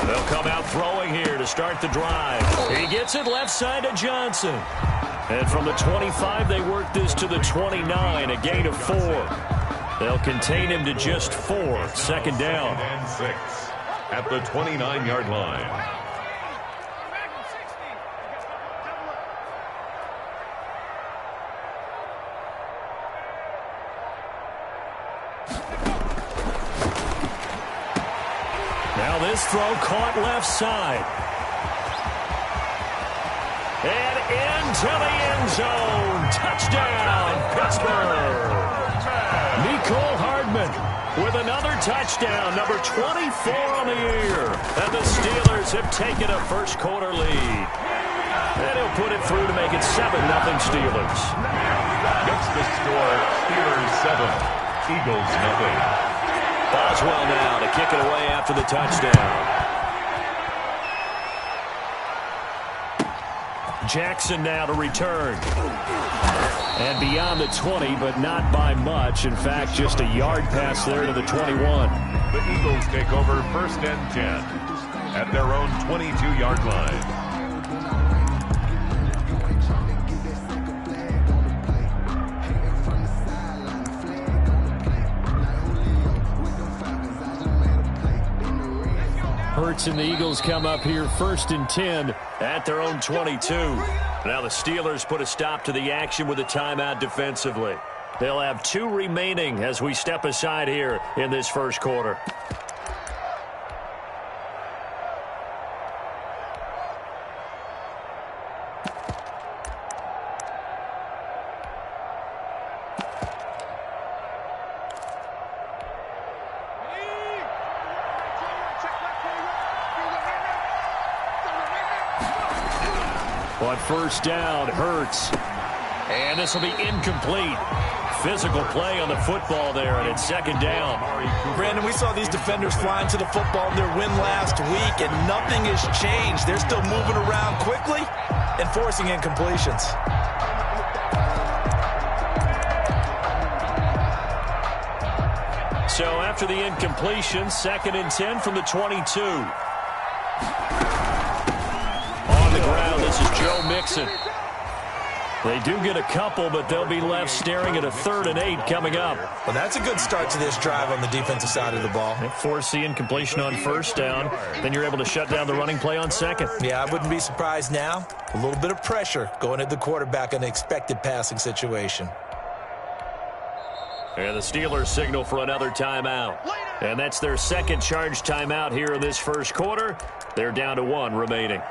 They'll come out throwing here to start the drive. He gets it left side to Johnson. And from the 25, they work this to the 29, a gain of 4. They'll contain him to just 4. Second down. And 6 at the 29-yard line. Now this throw caught left side. And into the end zone. Touchdown, Pittsburgh. Nicole Hardman with another touchdown, number 24 on the year. And the Steelers have taken a first quarter lead. And he'll put it through to make it 7-0 Steelers. Gets the score, Steelers 7, Eagles 0. Boswell now to kick it away after the touchdown. Jackson now to return. And beyond the 20, but not by much. In fact, just a yard pass there to the 21. The Eagles take over 1st and 10 at their own 22-yard line. Hurts and the Eagles come up here 1st and 10 at their own 22. Now the Steelers put a stop to the action with a timeout defensively. They'll have 2 remaining as we step aside here in this first quarter. On first down, Hurts. And this will be incomplete. Physical play on the football there, and it's 2nd down. Brandon, we saw these defenders flying to the football in their win last week, and nothing has changed. They're still moving around quickly and forcing incompletions. So after the incompletion, 2nd and 10 from the 22. On the ground, this is Joe Mixon. They do get a couple, but they'll be left staring at a 3rd and 8 coming up. Well, that's a good start to this drive on the defensive side of the ball. Force the incompletion on first down, then you're able to shut down the running play on second. Yeah, I wouldn't be surprised now. A little bit of pressure going at the quarterback in an expected passing situation. And the Steelers signal for another timeout. And that's their second charge timeout here in this first quarter. They're down to 1 remaining.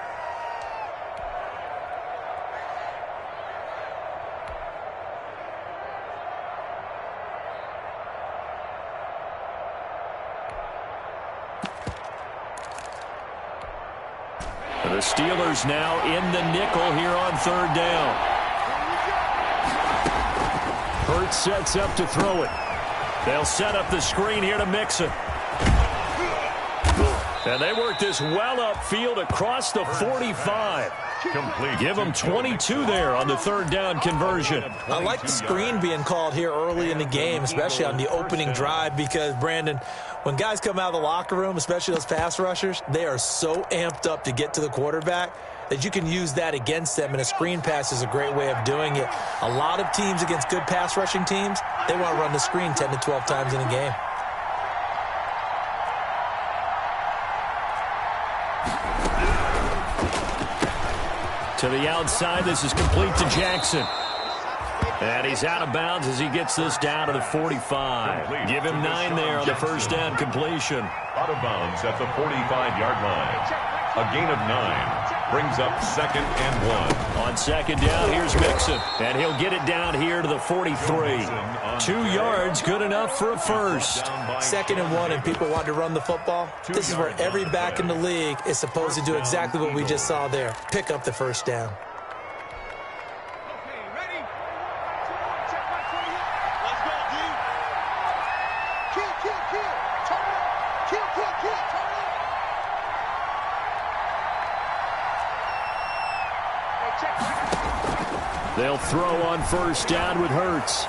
The Steelers now in the nickel here on 3rd down. Hurts sets up to throw it. They'll set up the screen here to Mixon. And they work this well upfield across the 45. Complete. Give them 22 there on the 3rd down conversion. I like the screen being called here early in the game, especially on the opening drive, because, Brandon, when guys come out of the locker room, especially those pass rushers, they are so amped up to get to the quarterback that you can use that against them, and a screen pass is a great way of doing it. A lot of teams against good pass rushing teams, they want to run the screen 10 to 12 times in a game. To the outside, this is complete to Jackson. And he's out of bounds as he gets this down to the 45. Give him 9 there on the first down completion. Out of bounds at the 45-yard line. A gain of 9 brings up 2nd and 1. On 2nd down, here's Mixon. And he'll get it down here to the 43. 2 yards, good enough for a first. 2nd and 1, and people want to run the football. This is where every back in the league is supposed to do exactly what we just saw there. Pick up the first down. They'll throw on first down with Hurts.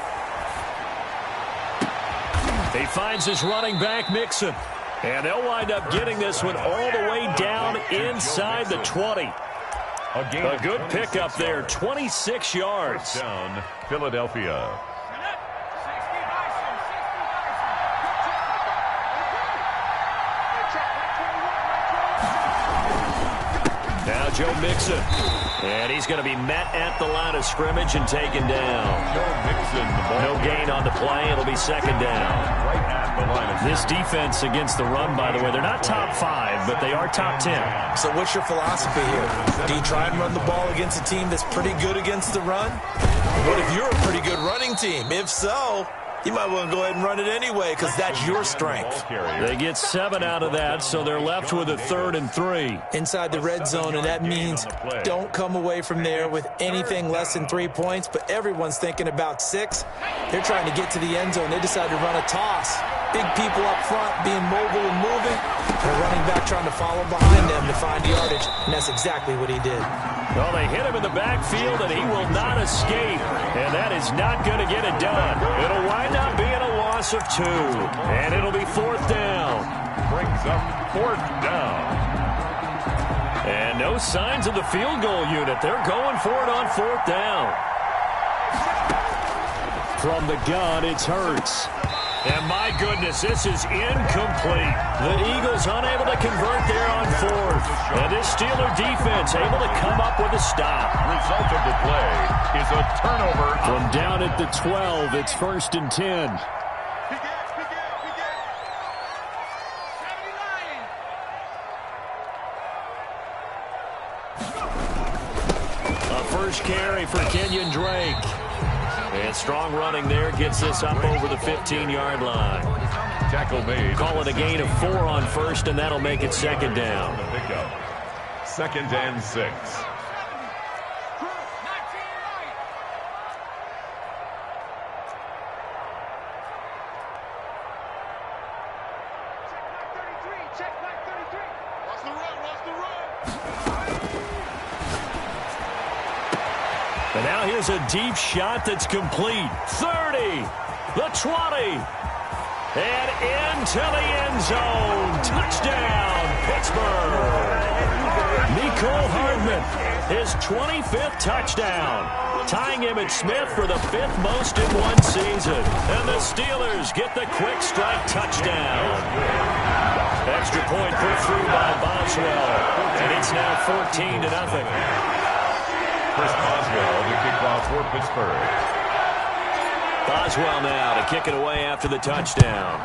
He finds his running back, Mixon. And they'll wind up getting this one all the way down inside the 20. A good pickup there, 26 yards. Down, Philadelphia. Now Joe Mixon. And he's going to be met at the line of scrimmage and taken down. Joe Mixon. No gain on the play. It'll be second down. Right at the line of This defense against the run, by the way, they're not top 5, but they are top 10. So what's your philosophy here? Do you try and run the ball against a team that's pretty good against the run? What if you're a pretty good running team? If so, you might want to go ahead and run it anyway because that's your strength. They get 7 out of that, so they're left with a 3rd and 3. Inside the red zone, and that means don't come away from there with anything less than 3 points, but everyone's thinking about 6. They're trying to get to the end zone. They decide to run a toss. Big people up front being mobile and moving. And a running back trying to follow behind them to find yardage, and that's exactly what he did. Well, they hit him in the backfield, and he will not escape. And that is not going to get it done. It'll wind up being a loss of 2. And it'll be 4th down. brings up 4th down. And no signs of the field goal unit. They're going for it on 4th down. From the gun, it's Hurts. And my goodness, this is incomplete. The Eagles unable to convert there on 4th. And this Steeler defense able to come up with a stop. Result of the play is a turnover. From down at the 12, it's 1st and 10. A first carry for Kenyon Drake. And strong running there gets this up over the 15-yard line. Tackle made. Call it a gain of 4 on 1st, and that'll make it 2nd down. 2nd and 6. And now here's a deep shot that's complete. 30, the 20, and into the end zone. Touchdown, Pittsburgh. Nicole Hardman, his 25th touchdown, tying Emmitt Smith for the 5th most in one season. And the Steelers get the quick strike touchdown. Extra point put through by Boswell, and it's now 14-0. Chris Boswell to kick off for Pittsburgh. Boswell now to kick it away after the touchdown.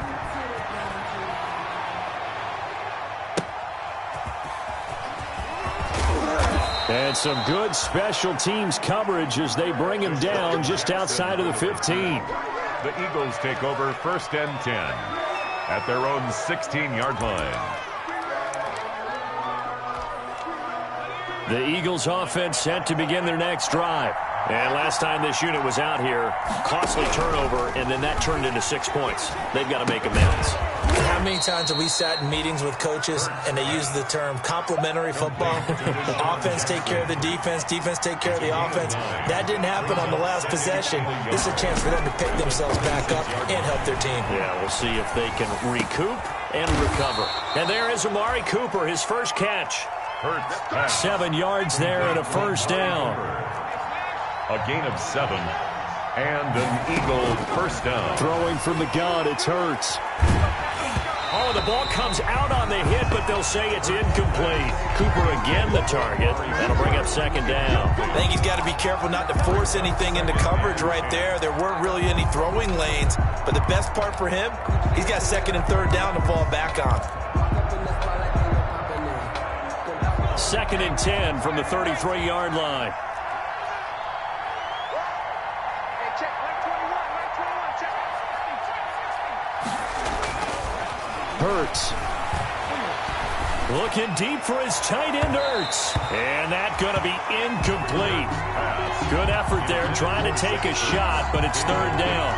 And some good special teams coverage as they bring him down just outside of the 15. The Eagles take over 1st and 10 at their own 16-yard line. The Eagles offense set to begin their next drive. And last time this unit was out here, costly turnover, and then that turned into 6 points. They've got to make amends. How many times have we sat in meetings with coaches and they use the term complementary football? Offense take care of the defense, defense take care of the offense. That didn't happen on the last possession. This is a chance for them to pick themselves back up and help their team. Yeah, we'll see if they can recoup and recover. And there is Amari Cooper, his first catch. 7 yards there and a 1st down. A gain of 7 and an Eagle 1st down. Throwing from the gun, it's Hurts. Oh, the ball comes out on the hit, but they'll say it's incomplete. Cooper again the target. That'll bring up 2nd down. I think he's got to be careful not to force anything into coverage right there. There weren't really any throwing lanes, but the best part for him, he's got 2nd and 3rd down to fall back on. 2nd and 10 from the 33-yard line. Hurts. Looking deep for his tight end, Hurts. And that's going to be incomplete. Good effort there trying to take a shot, but it's 3rd down.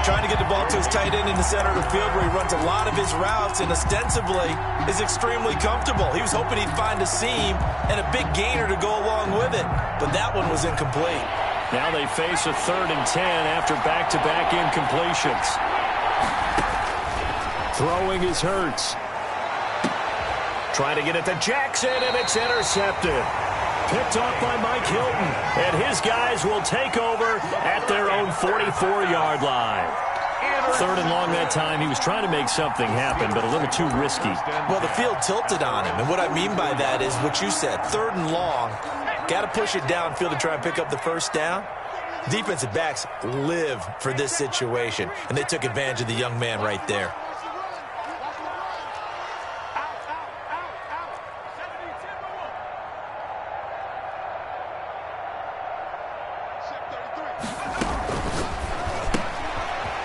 Trying to get the ball to his tight end in the center of the field where he runs a lot of his routes and ostensibly is extremely comfortable. He was hoping he'd find a seam and a big gainer to go along with it, but that one was incomplete. Now they face a 3rd and 10 after back-to-back incompletions. Throwing is Hurts. Trying to get it to Jackson, and it's intercepted. Picked off by Mike Hilton. And his guys will take over at their own 44-yard line. 3rd and long that time. He was trying to make something happen, but a little too risky. Well, the field tilted on him. And what I mean by that is what you said. 3rd and long. Got to push it downfield to try and pick up the first down. Defensive backs live for this situation, and they took advantage of the young man right there.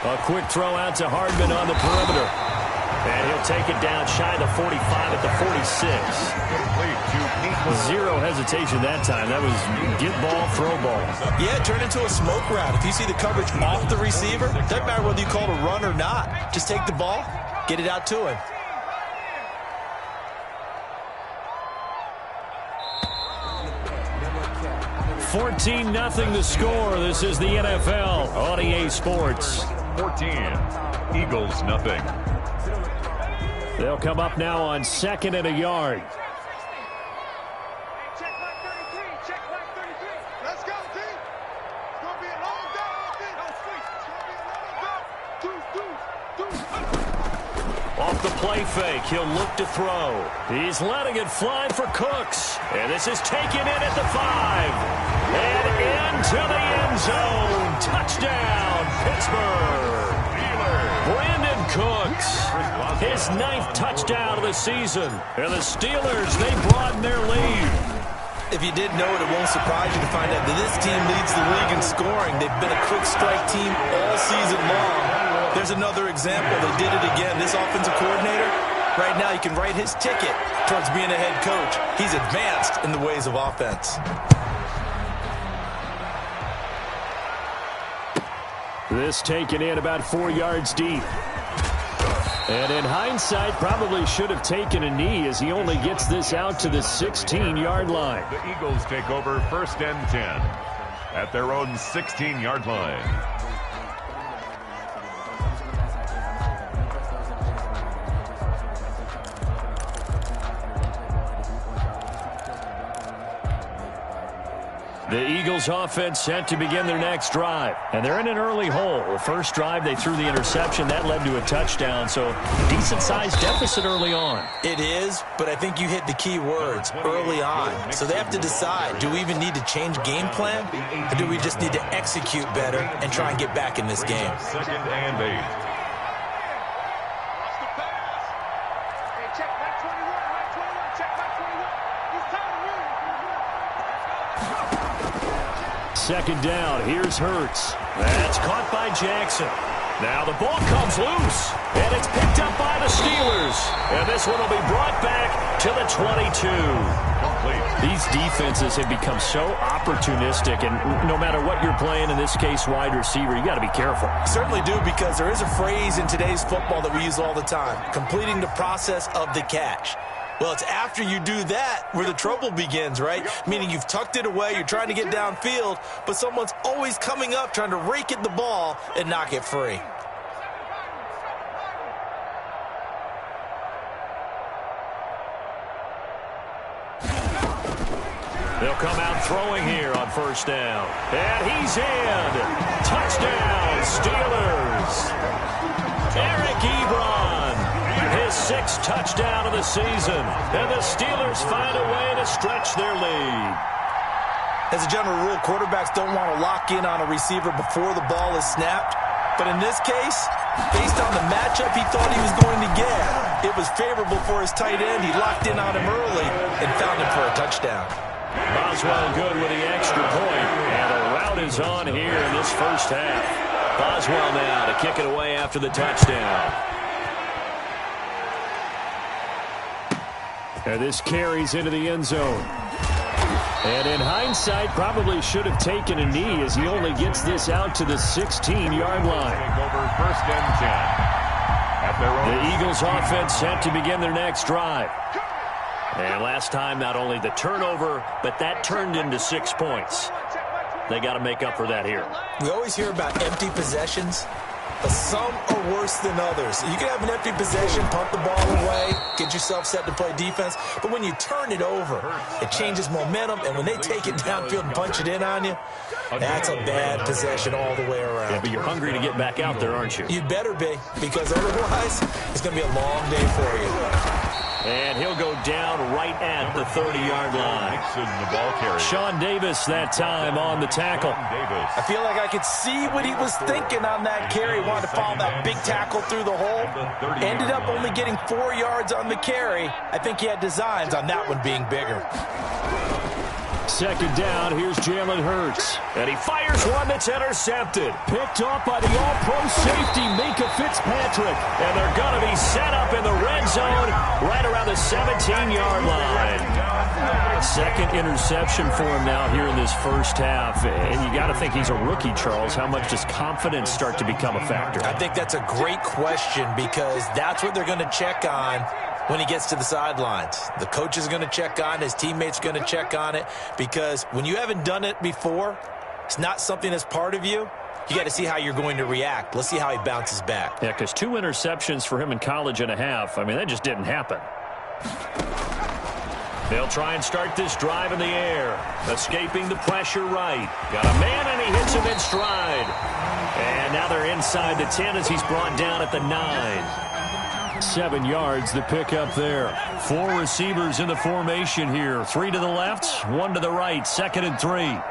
A quick throw out to Hardman on the perimeter. And he'll take it down shy of the 45 at the 46. Zero hesitation that time. That was get ball, throw ball. Yeah, it turned into a smoke route. If you see the coverage off the receiver, doesn't matter whether you call it a run or not. Just take the ball, get it out to him. $14-0 the score. This is the NFL on EA Sports. 14. Eagles, nothing. They'll come up now on 2nd and a yard. Check back 33. Check back 33. Let's go, team. It's going to be a long day. It's going to be a long day. Off the play fake, he'll look to throw. He's letting it fly for Cooks. And this is taken in at the 5. And into the end zone. Touchdown, Pittsburgh. Brandon Cooks, his 9th touchdown of the season. And the Steelers, they broaden their lead. If you didn't know it, it won't surprise you to find out that this team leads the league in scoring. They've been a quick strike team all season long. There's another example. They did it again. This offensive coordinator, right now, you can write his ticket towards being a head coach. He's advanced in the ways of offense. This taken in about 4 yards deep. And in hindsight, probably should have taken a knee as he only gets this out to the 16-yard line. The Eagles take over 1st and 10 at their own 16-yard line. The Eagles offense set to begin their next drive. And they're in an early hole. The first drive, they threw the interception. That led to a touchdown. So decent-sized deficit early on. It is, but I think you hit the key words, early on. So they have to decide, do we even need to change game plan? Or do we just need to execute better and try and get back in this game? 2nd and 8. Second down, here's Hurts. That's caught by Jackson. Now the ball comes loose, and it's picked up by the Steelers. And this one will be brought back to the 22. These defenses have become so opportunistic, and no matter what you're playing, in this case wide receiver, you got to be careful. Certainly do, because there is a phrase in today's football that we use all the time, completing the process of the catch. Well, it's after you do that where the trouble begins, right? Meaning you've tucked it away, you're trying to get downfield, but someone's always coming up trying to rake at the ball and knock it free. They'll come out throwing here on 1st down. And he's in. Touchdown, Steelers. Eric Ebron. His 6th touchdown of the season. And the Steelers find a way to stretch their lead. As a general rule, quarterbacks don't want to lock in on a receiver before the ball is snapped. But in this case, based on the matchup he thought he was going to get, it was favorable for his tight end. He locked in on him early and found him for a touchdown. Boswell good with the extra point. And the route is on here in this first half. Boswell now to kick it away after the touchdown. And this carries into the end zone. And in hindsight, probably should have taken a knee as he only gets this out to the 16-yard line. Take over 1st and 10 at their own. The Eagles offense set to begin their next drive. And last time, not only the turnover, but that turned into 6 points. They got to make up for that here. We always hear about empty possessions. but some are worse than others. You can have an empty possession, pump the ball away, get yourself set to play defense, but when you turn it over, it changes momentum, and when they take it downfield and punch it in on you, that's a bad possession all the way around. Yeah, but you're hungry to get back out there, aren't you? You'd better be, because otherwise, it's going to be a long day for you. And he'll go down right at the 30-yard line. Sean Davis that time on the tackle. I feel like I could see what he was thinking on that carry. Wanted to follow that big tackle through the hole. Ended up only getting 4 yards on the carry. I think he had designs on that one being bigger. Second down, here's Jalen Hurts. And he fires one that's intercepted. Picked off by the all-pro safety, Minka Fitzpatrick. And they're going to be set up in the red zone right around the 17-yard line. Second interception for him now here in this first half. And you got to think he's a rookie, Charles. How much does confidence start to become a factor? I think that's a great question because that's what they're going to check on when he gets to the sidelines. The coach is going to check on it. His teammates are going to check on it because when you haven't done it before, it's not something that's part of you. You got to see how you're going to react. Let's see how he bounces back. Yeah, because 2 interceptions for him in college and a half. I mean, that just didn't happen. They'll try and start this drive in the air. Escaping the pressure right. Got a man, and he hits him in stride. And now they're inside the 10 as he's brought down at the 9. 7 yards, the pickup there. 4 receivers in the formation here. 3 to the left, 1 to the right. 2nd and 3.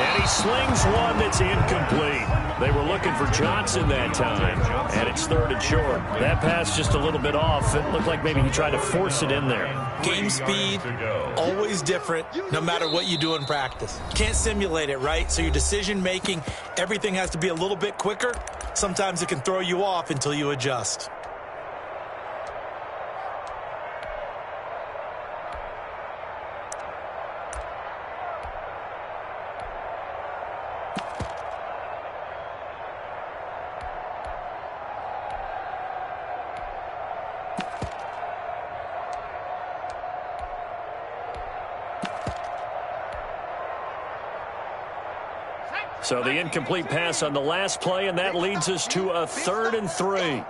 And he slings one that's incomplete. They were looking for Johnson that time, and it's 3rd and short. That pass just a little bit off. It looked like maybe he tried to force it in there. Game speed, always different, no matter what you do in practice. Can't simulate it, right? So your decision-making, everything has to be a little bit quicker. Sometimes it can throw you off until you adjust. So the incomplete pass on the last play, and that leads us to a 3rd and 3.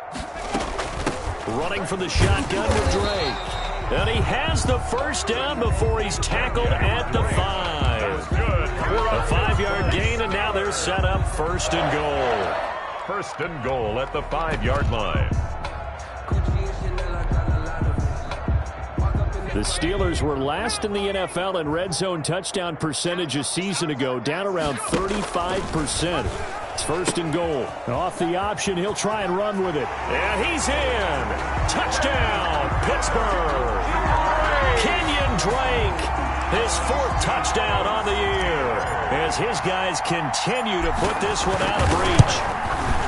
Running from the shotgun with Drake. And he has the first down before he's tackled at the 5. A 5-yard gain, and now they're set up 1st and goal. 1st and goal at the 5-yard line. The Steelers were last in the NFL in red zone touchdown percentage a season ago, down around 35%. It's 1st and goal. Off the option, he'll try and run with it. And he's in. Touchdown, Pittsburgh. Kenyon Drake, his 4th touchdown on the year, as his guys continue to put this one out of reach.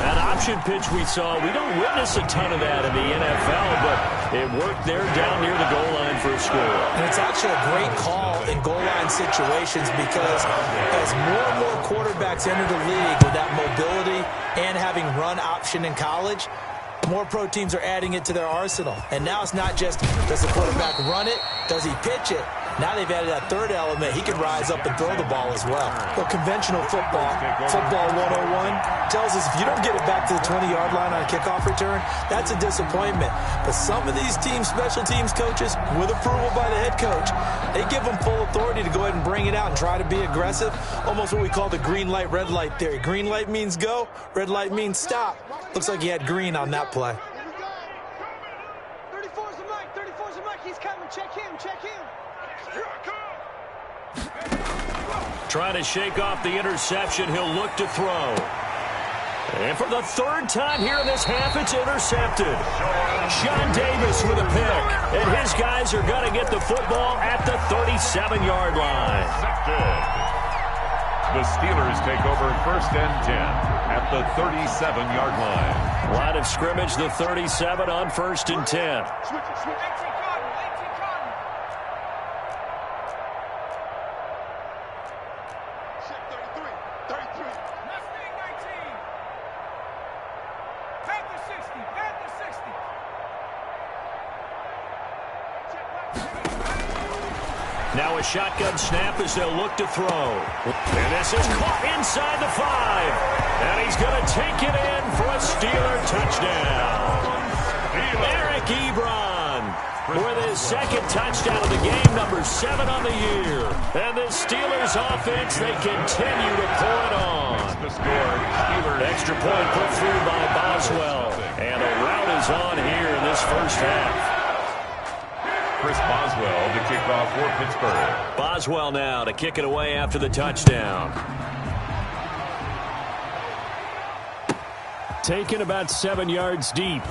That option pitch we saw, we don't witness a ton of that in the NFL, but it worked there down near the goal line for a score. And it's actually a great call in goal line situations because as more and more quarterbacks enter the league with that mobility and having run option in college, more pro teams are adding it to their arsenal. And now it's not just, does the quarterback run it? Does he pitch it? Now they've added that 3rd element. He can rise up and throw the ball as well. Well, conventional football 101, tells us if you don't get it back to the 20-yard line on a kickoff return, that's a disappointment. But some of these teams, special teams coaches, with approval by the head coach, they give them full authority to go ahead and bring it out and try to be aggressive. Almost what we call the green light, red light theory. Green light means go, red light means stop. Looks like he had green on that play. 34's the mic, 34's the mic. He's coming. Check him, check him. Trying to shake off the interception. He'll look to throw. And for the 3rd time here in this half, it's intercepted. Sean Davis with a pick. And his guys are going to get the football at the 37-yard line. The Steelers take over 1st and 10 at the 37-yard line. Line of scrimmage, the 37 on 1st and 10. Switch. Now a shotgun snap as they'll look to throw. And this is caught inside the 5. And he's going to take it in for a Steeler touchdown. Eric Ebron with his second touchdown of the game, number 7 on the year. And the Steelers offense, they continue to pour it on. Extra point put through by Boswell. And the route is on here in this first half. Chris Boswell to kick off for Pittsburgh. Boswell now to kick it away after the touchdown. Taken about 7 yards deep.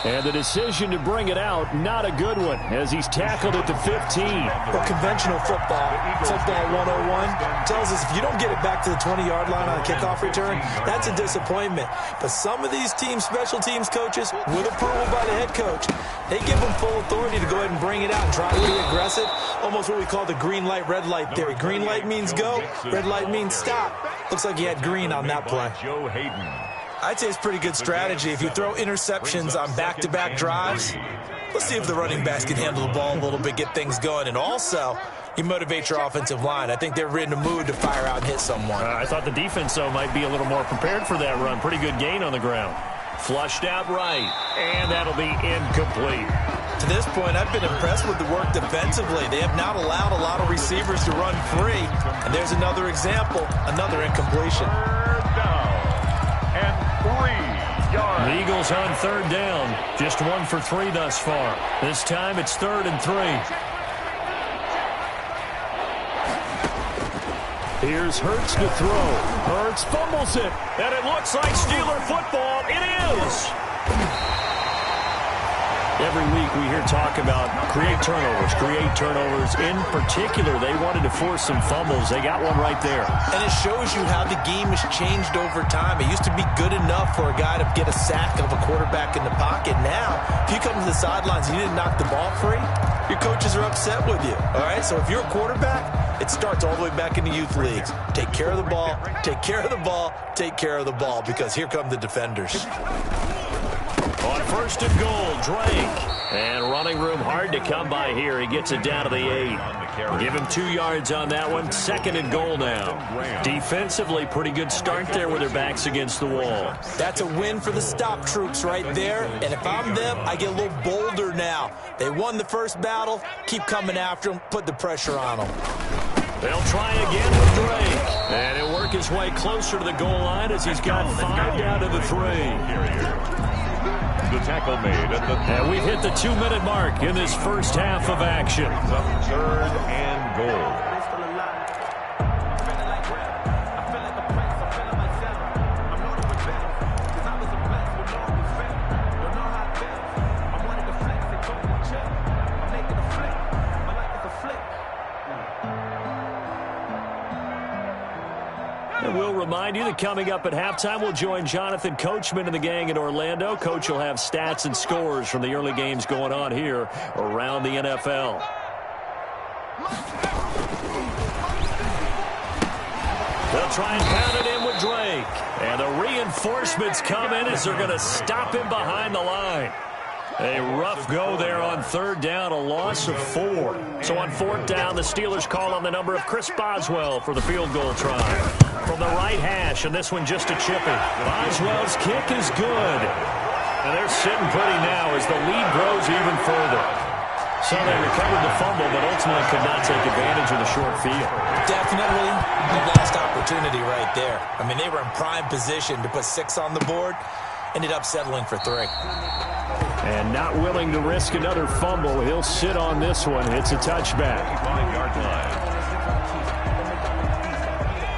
And the decision to bring it out, not a good one, as he's tackled at the 15. Well, conventional football 101, tells us if you don't get it back to the 20-yard line on a kickoff return, that's a disappointment. But some of these special teams coaches, with approval by the head coach, they give them full authority to go ahead and bring it out and try to be aggressive, almost what we call the green light, red light theory. Green light means go, red light means stop. Looks like he had green on that play. Joe Hayden. I'd say it's pretty good strategy. If you throw interceptions on back-to-back drives, let's see if the running backs can handle the ball a little bit, get things going. And also, you motivate your offensive line. I think they're in the mood to fire out and hit someone. I thought the defense, though, might be a little more prepared for that run. Pretty good gain on the ground. Flushed out right, and that'll be incomplete. To this point, I've been impressed with the work defensively. They have not allowed a lot of receivers to run free. And there's another example, another incompletion. The Eagles on third down. Just 1 for 3 thus far. This time it's 3rd and 3. Here's Hurts to throw. Hurts fumbles it. And it looks like Steeler football. It is. Every week we hear talk about create turnovers. In particular, they wanted to force some fumbles. They got one right there. And it shows you how the game has changed over time. It used to be good enough for a guy to get a sack of a quarterback in the pocket. Now, if you come to the sidelines and you didn't knock the ball free, your coaches are upset with you. All right, so if you're a quarterback, it starts all the way back in the youth leagues. Take care of the ball, take care of the ball, take care of the ball, because here come the defenders. On 1st and goal, Drake. And running room hard to come by here. He gets it down to the 8. Give him 2 yards on that one. 2nd and goal now. Defensively, pretty good start there with their backs against the wall. That's a win for the stop troops right there. And if I'm them, I get a little bolder now. They won the first battle. Keep coming after them. Put the pressure on them. They'll try again with Drake. And he'll work his way closer to the goal line as he's got 5 down to the 3. The tackle made at the... And we've hit the 2-minute mark in this first half of action. 3rd and goal. And we'll remind you that coming up at halftime, we'll join Jonathan Coachman and the gang in Orlando. Coach will have stats and scores from the early games going on here around the NFL. They'll try and pound it in with Drake. And the reinforcements come in as they're going to stop him behind the line. A rough go there on 3rd down, a loss of 4. So on 4th down, the Steelers call on the number of Chris Boswell for the field goal try. From the right hash, and this one just a chippy. Boswell's kick is good. And they're sitting pretty now as the lead grows even further. So they recovered the fumble, but ultimately could not take advantage of the short field. Definitely a lost opportunity right there. I mean, they were in prime position to put 6 on the board. Ended up settling for 3. And not willing to risk another fumble. He'll sit on this one. It's a touchback. 5-yard line.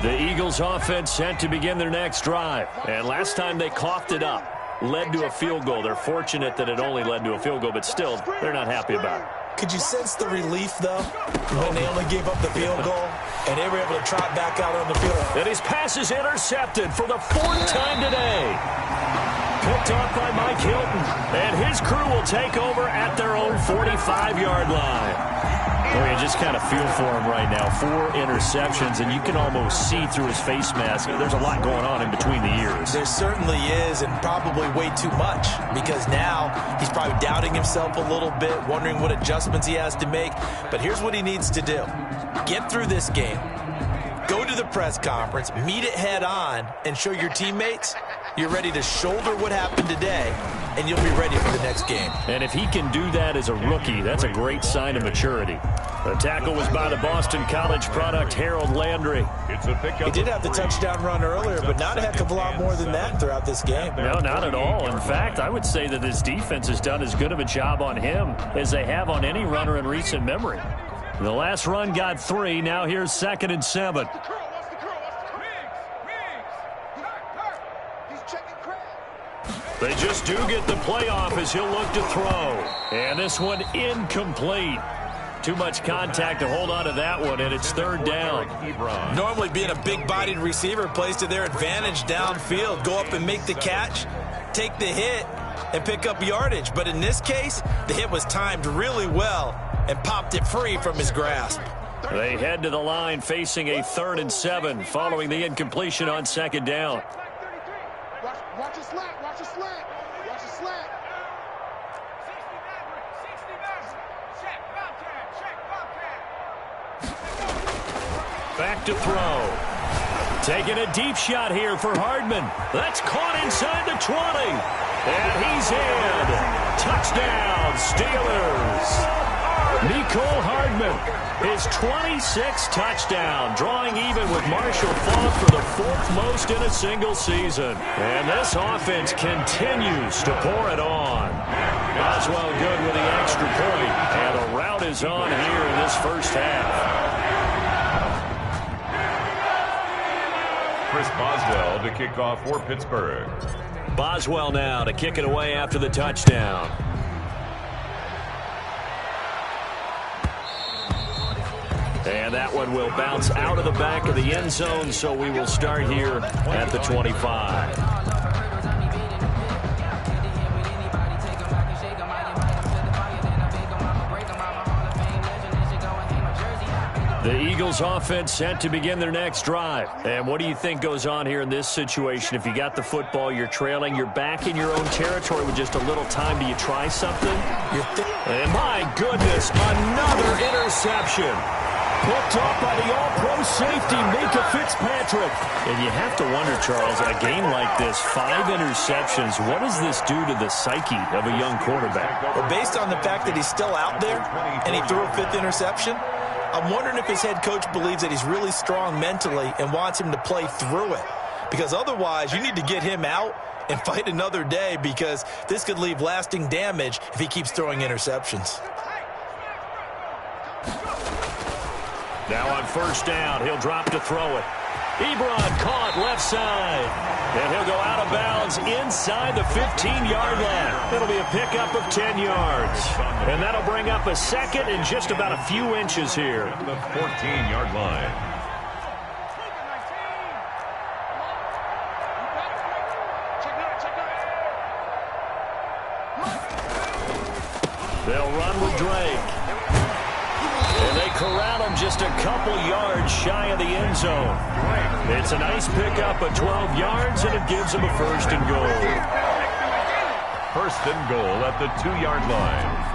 The Eagles offense set to begin their next drive. And last time they coughed it up. Led to a field goal. They're fortunate that it only led to a field goal, but still, they're not happy about it. Could you sense the relief, though, when they only gave up the field goal and they were able to trot back out on the field? And his pass is intercepted for the 4th time today. Picked off by Mike Hilton. And his crew will take over at their own 45-yard line. Well, you just kind of feel for him right now. 4 interceptions, and you can almost see through his face mask. There's a lot going on in between the ears. There certainly is, and probably way too much, because now he's probably doubting himself a little bit, wondering what adjustments he has to make. But here's what he needs to do. Get through this game. Go to the press conference, meet it head on, and show your teammates you're ready to shoulder what happened today, and you'll be ready for the next game. And if he can do that as a rookie, that's a great sign of maturity. The tackle was by the Boston College product, Harold Landry. He did have the touchdown run earlier, but not a heck of a lot more than that throughout this game. No, not at all. In fact, I would say that this defense has done as good of a job on him as they have on any runner in recent memory. The last run got 3. Now here's 2nd and 7. They just do get the playoff as he'll look to throw. And this one incomplete. Too much contact to hold on to that one, and it's 3rd down. Normally being a big-bodied receiver plays to their advantage downfield. Go up and make the catch, take the hit, and pick up yardage. But in this case, the hit was timed really well and popped it free from his grasp. They head to the line facing a 3rd and 7 following the incompletion on 2nd down. Watch a slant, watch a slant, watch a slant. Back to throw. Taking a deep shot here for Hardman. That's caught inside the 20. And he's in. Touchdown, Steelers. Nicole Hardman, his 26th touchdown, drawing even with Marshall Faulk for the 4th most in a single season. And this offense continues to pour it on. Boswell good with the extra point, and the rout is on here in this first half. Chris Boswell to kick off for Pittsburgh. Boswell now to kick it away after the touchdown. And that one will bounce out of the back of the end zone, so we will start here at the 25. The Eagles offense set to begin their next drive. And what do you think goes on here in this situation? If you got the football, you're trailing, you're back in your own territory with just a little time. Do you try something? And my goodness, another interception. Picked off by the all-pro safety, Minka Fitzpatrick. And you have to wonder, Charles, a game like this, 5 interceptions, what does this do to the psyche of a young quarterback? Well, based on the fact that he's still out there and he threw a 5th interception, I'm wondering if his head coach believes that he's really strong mentally and wants him to play through it. Because otherwise, you need to get him out and fight another day, because this could leave lasting damage if he keeps throwing interceptions. Now on 1st down, he'll drop to throw it. Ebron caught left side. And he'll go out of bounds inside the 15-yard line. It'll be a pickup of 10 yards. And that'll bring up a 2nd and just about a few inches here. The 14-yard line. They'll run with Drake. And they corral him just a couple yards shy of the end zone. It's a nice pickup of 12 yards, and it gives him a 1st and goal. 1st and goal at the 2-yard line.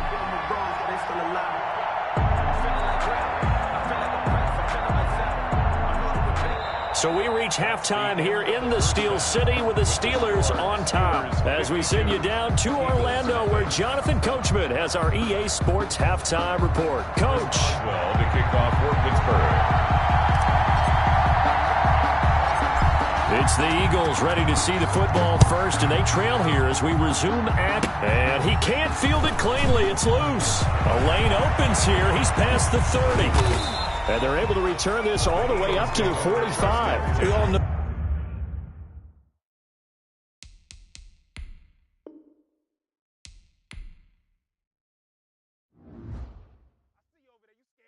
So we reach halftime here in the Steel City with the Steelers on top. As we send you down to Orlando, where Jonathan Coachman has our EA Sports halftime report. Coach. Well, to kick off for Pittsburgh. It's the Eagles ready to see the football first, and they trail here as we resume at. And he can't field it cleanly. It's loose. A lane opens here. He's past the 30. And they're able to return this all the way up to the 45. We all know